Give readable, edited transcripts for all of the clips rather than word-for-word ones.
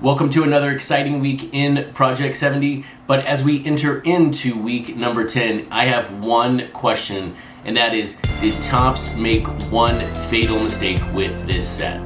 Welcome to another exciting week in Project 70, but as we enter into week number 10, I have one question, and that is, did Topps make one fatal mistake with this set?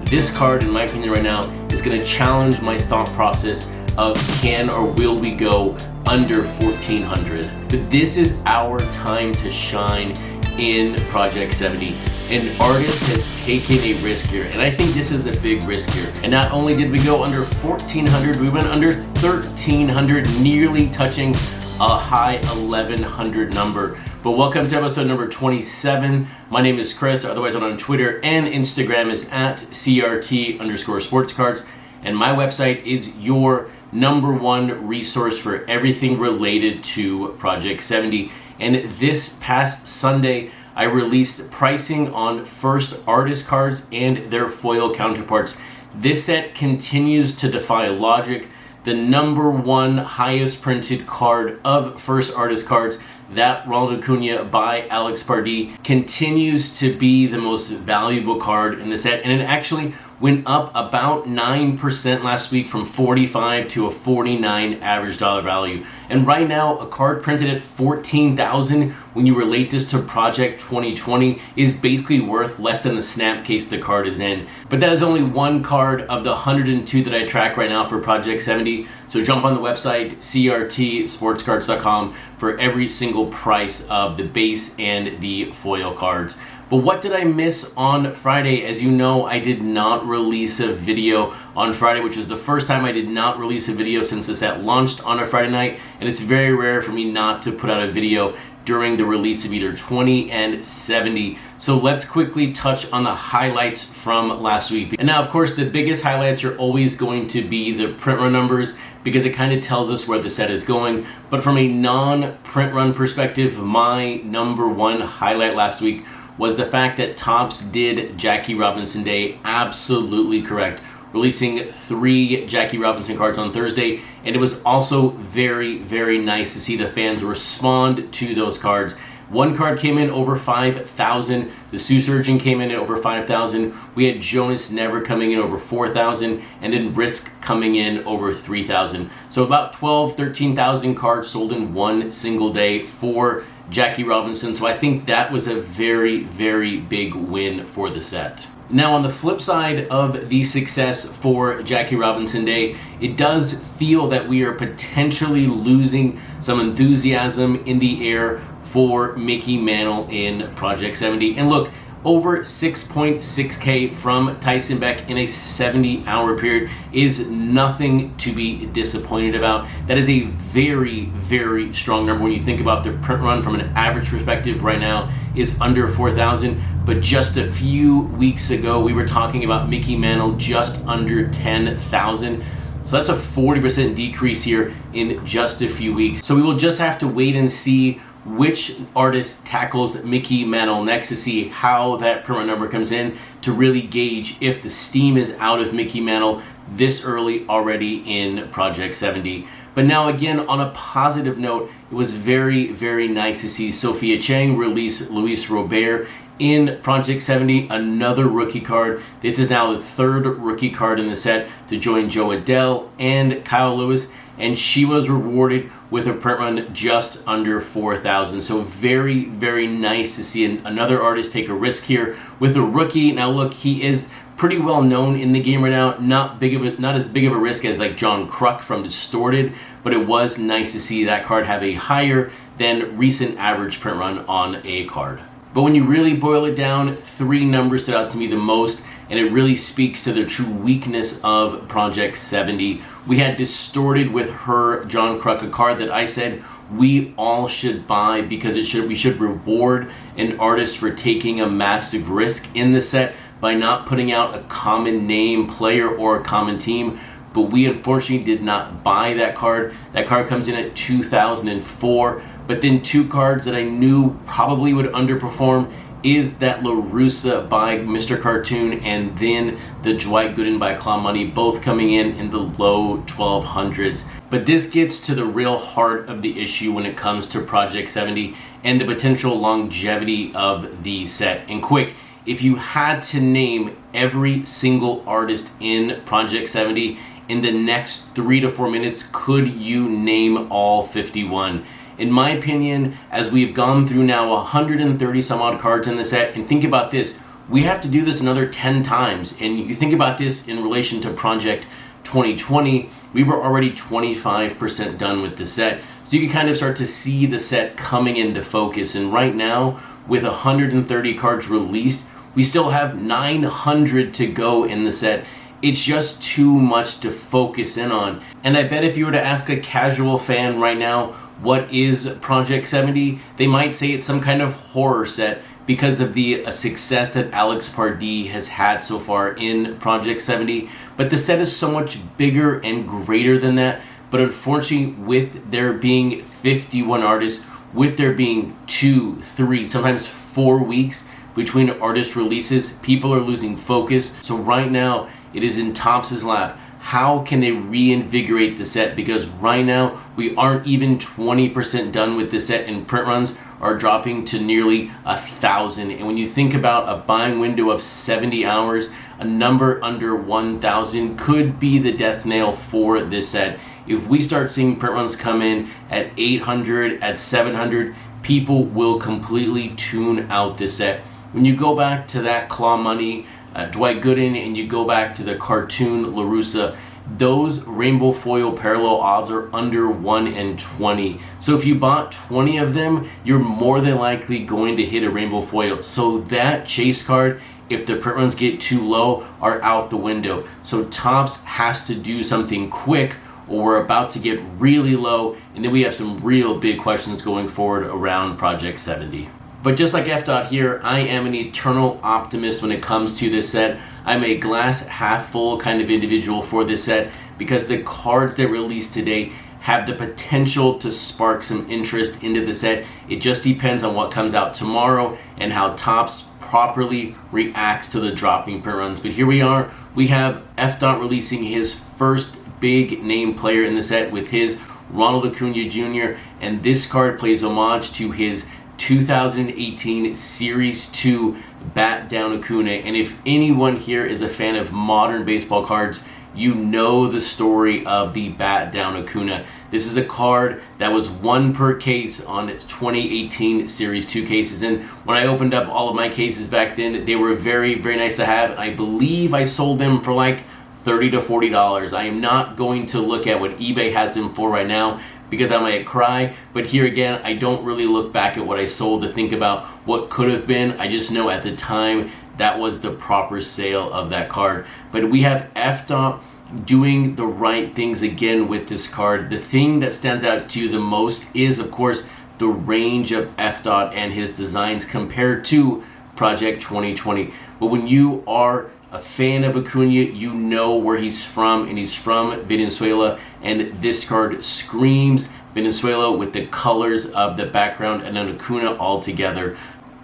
This card, in my opinion right now, is going to challenge my thought process of can or will we go under 1400. But this is our time to shine in Project 70. An artist has taken a risk here, and I think this is a big risk here. And not only did we go under 1400, we went under 1300, nearly touching a high 1100 number. But welcome to episode number 27. My name is Chris, otherwise I'm on Twitter and Instagram is at CRT_sportscards. And my website is your number one resource for everything related to Project 70. And this past Sunday, I released pricing on first artist cards and their foil counterparts. This set continues to defy logic. The number one highest printed card of first artist cards, that Ronald Acuna by Alex Pardee, continues to be the most valuable card in the set, and it actually went up about 9% last week from 45 to a 49 average dollar value. And right now, a card printed at 14,000 when you relate this to Project 2020 is basically worth less than the snap case the card is in. But that is only one card of the 102 that I track right now for Project 70. So jump on the website, CRTsportscards.com, for every single price of the base and the foil cards. But what did I miss on Friday? As you know, I did not release a video on Friday, which was the first time I did not release a video since the set launched on a Friday night, and it's very rare for me not to put out a video during the release of either 20 and 70. So let's quickly touch on the highlights from last week. And now, of course, the biggest highlights are always going to be the print run numbers, because it kind of tells us where the set is going. But from a non-print run perspective, my number one highlight last week was the fact that Topps did Jackie Robinson Day absolutely correct, releasing 3 Jackie Robinson cards on Thursday, and it was also very, very nice to see the fans respond to those cards. One card came in over 5,000. The Sioux Surgeon came in at over 5,000. We had Jonas Never coming in over 4,000, and then Risk coming in over 3,000. So about 13,000 cards sold in one single day for Jackie Robinson. So I think that was a very, very big win for the set. Now, on the flip side of the success for Jackie Robinson Day, it does feel that we are potentially losing some enthusiasm in the air for Mickey Mantle in Project 70. And look, over 6.6K from Tyson Beck in a 70-hour period is nothing to be disappointed about. That is a very, very strong number when you think about the print run from an average perspective right now is under 4,000. But just a few weeks ago, we were talking about Mickey Mantle just under 10,000. So that's a 40% decrease here in just a few weeks. So we will just have to wait and see which artist tackles Mickey Mantle next to see how that print run number comes in to really gauge if the steam is out of Mickey Mantle this early already in Project 70. But now again, on a positive note, it was very, very nice to see Sophia Chang release Luis Robert in Project 70, another rookie card. This is now the third rookie card in the set to join Joe Adele and Kyle Lewis, and she was rewarded with a print run just under 4,000. So very, very nice to see another artist take a risk here with a rookie. Now look, he is pretty well known in the game right now. Not as big of a risk as like John Kruk from Distorted, but it was nice to see that card have a higher than recent average print run on a card. But when you really boil it down, 3 numbers stood out to me the most, and it really speaks to the true weakness of Project 70. We had Distorted with her John Kruk, a card that I said we all should buy because we should reward an artist for taking a massive risk in the set by not putting out a common name player or a common team. But we unfortunately did not buy that card. That card comes in at 2004. But then 2 cards that I knew probably would underperform is that La Russa by Mr. Cartoon and then the Dwight Gooden by Claw Money, both coming in the low 1200s. But this gets to the real heart of the issue when it comes to Project 70 and the potential longevity of the set. And quick, if you had to name every single artist in Project 70 in the next 3 to 4 minutes, could you name all 51? In my opinion, as we've gone through now 130 some odd cards in the set, and think about this, we have to do this another 10 times. And you think about this in relation to Project 2020, we were already 25% done with the set. So you can kind of start to see the set coming into focus. And right now, with 130 cards released, we still have 900 to go in the set. It's just too much to focus in on. And I bet if you were to ask a casual fan right now, what is Project 70? They might say it's some kind of horror set because of the success that Alex Pardee has had so far in Project 70. But the set is so much bigger and greater than that. But unfortunately, with there being 51 artists, with there being 2, 3, sometimes 4 weeks between artist releases, people are losing focus. So right now, it is in Topps' lap. How can they reinvigorate the set? Because right now, we aren't even 20% done with the set, and print runs are dropping to nearly 1,000. And when you think about a buying window of 70 hours, a number under 1,000 could be the death nail for this set. If we start seeing print runs come in at 800, at 700, people will completely tune out this set. When you go back to that Claw Money, Dwight Gooden, and you go back to the cartoon LaRussa, those rainbow foil parallel odds are under 1 in 20. So if you bought 20 of them, you're more than likely going to hit a rainbow foil. So that chase card, if the print runs get too low, are out the window. So Topps has to do something quick, or we're about to get really low, and then we have some real big questions going forward around Project 70. But just like FDOT here, I am an eternal optimist when it comes to this set. I'm a glass half full kind of individual for this set because the cards that released today have the potential to spark some interest into the set. It just depends on what comes out tomorrow and how Topps properly reacts to the dropping print runs. But here we are. We have FDOT releasing his first big name player in the set with his Ronald Acuna Jr. And this card plays homage to his 2018 Series 2 Bat Down Acuna. And if anyone here is a fan of modern baseball cards, you know the story of the Bat Down Acuna. This is a card that was 1 per case on its 2018 Series 2 cases. And when I opened up all of my cases back then, they were very, very nice to have. I believe I sold them for like $30 to $40. I am not going to look at what eBay has them for right now because I might cry. But here again, I don't really look back at what I sold to think about what could have been. I just know at the time that was the proper sale of that card. But we have FDOT doing the right things again with this card. The thing that stands out to you the most is, of course, the range of FDOT and his designs compared to Project 2020. But when you are a fan of Acuna, you know where he's from, and he's from Venezuela, and this card screams Venezuela with the colors of the background and an Acuna all together.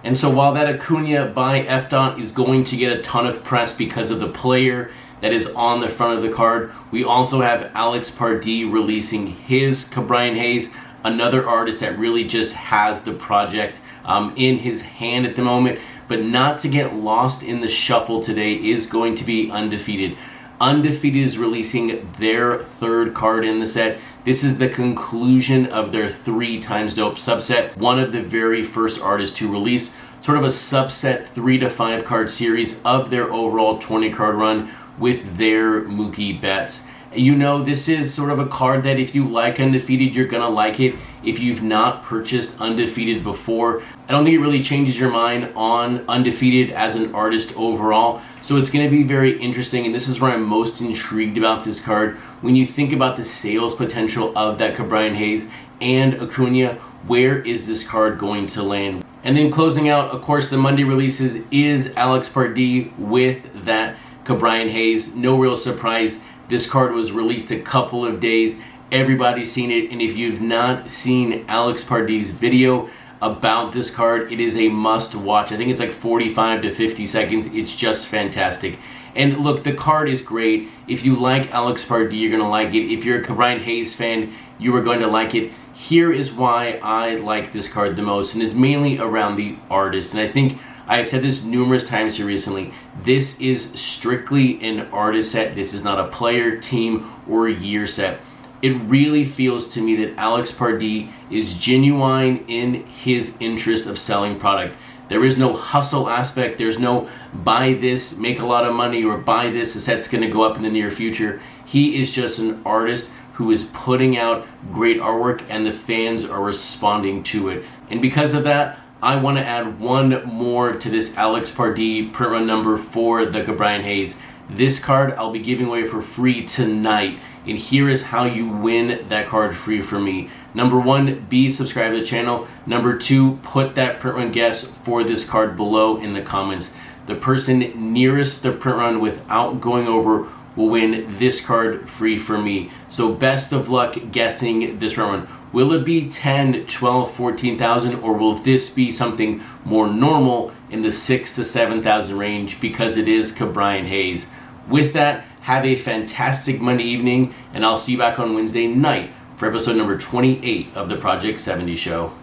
And so while that Acuna by FDOT is going to get a ton of press because of the player that is on the front of the card, we also have Alex Pardee releasing his Cabrian Hayes, another artist that really just has the project in his hand at the moment. But not to get lost in the shuffle today is going to be Undefeated. Undefeated is releasing their third card in the set. This is the conclusion of their 3 times dope subset. One of the very first artists to release sort of a subset 3 to 5 card series of their overall 20 card run with their Mookie Betts. You know, this is sort of a card that if you like Undefeated, you're going to like it. If you've not purchased Undefeated before, I don't think it really changes your mind on Undefeated as an artist overall. So it's going to be very interesting, and this is where I'm most intrigued about this card. When you think about the sales potential of that Cabrian Hayes and Acuna, where is this card going to land? And then closing out, of course, the Monday releases is Alex Pardee with that Cabrian Hayes. No real surprise. This card was released a couple of days. Everybody's seen it. And if you've not seen Alex Pardee's video about this card, it is a must watch. I think it's like 45 to 50 seconds. It's just fantastic. And look, the card is great. If you like Alex Pardee, you're going to like it. If you're a Cabrian Hayes fan, you are going to like it. Here is why I like this card the most, and it's mainly around the artist. And I think I've said this numerous times here recently. This is strictly an artist set. This is not a player, team, or year set. It really feels to me that Alex Pardee is genuine in his interest of selling product. There is no hustle aspect. There's no buy this, make a lot of money, or buy this, the set's going to go up in the near future. He is just an artist who is putting out great artwork, and the fans are responding to it. And because of that, I want to add one more to this Alex Pardee print run number for the Brian Hayes. This card I'll be giving away for free tonight, and here is how you win that card free from me. Number one, be subscribed to the channel. Number two, put that print run guess for this card below in the comments. The person nearest the print run without going over will win this card free from me. So best of luck guessing this print run. Will it be 10, 12, 14,000, or will this be something more normal in the 6,000 to 7,000 range because it is Brian Hayes? With that, have a fantastic Monday evening, and I'll see you back on Wednesday night for episode number 28 of the Project 70 Show.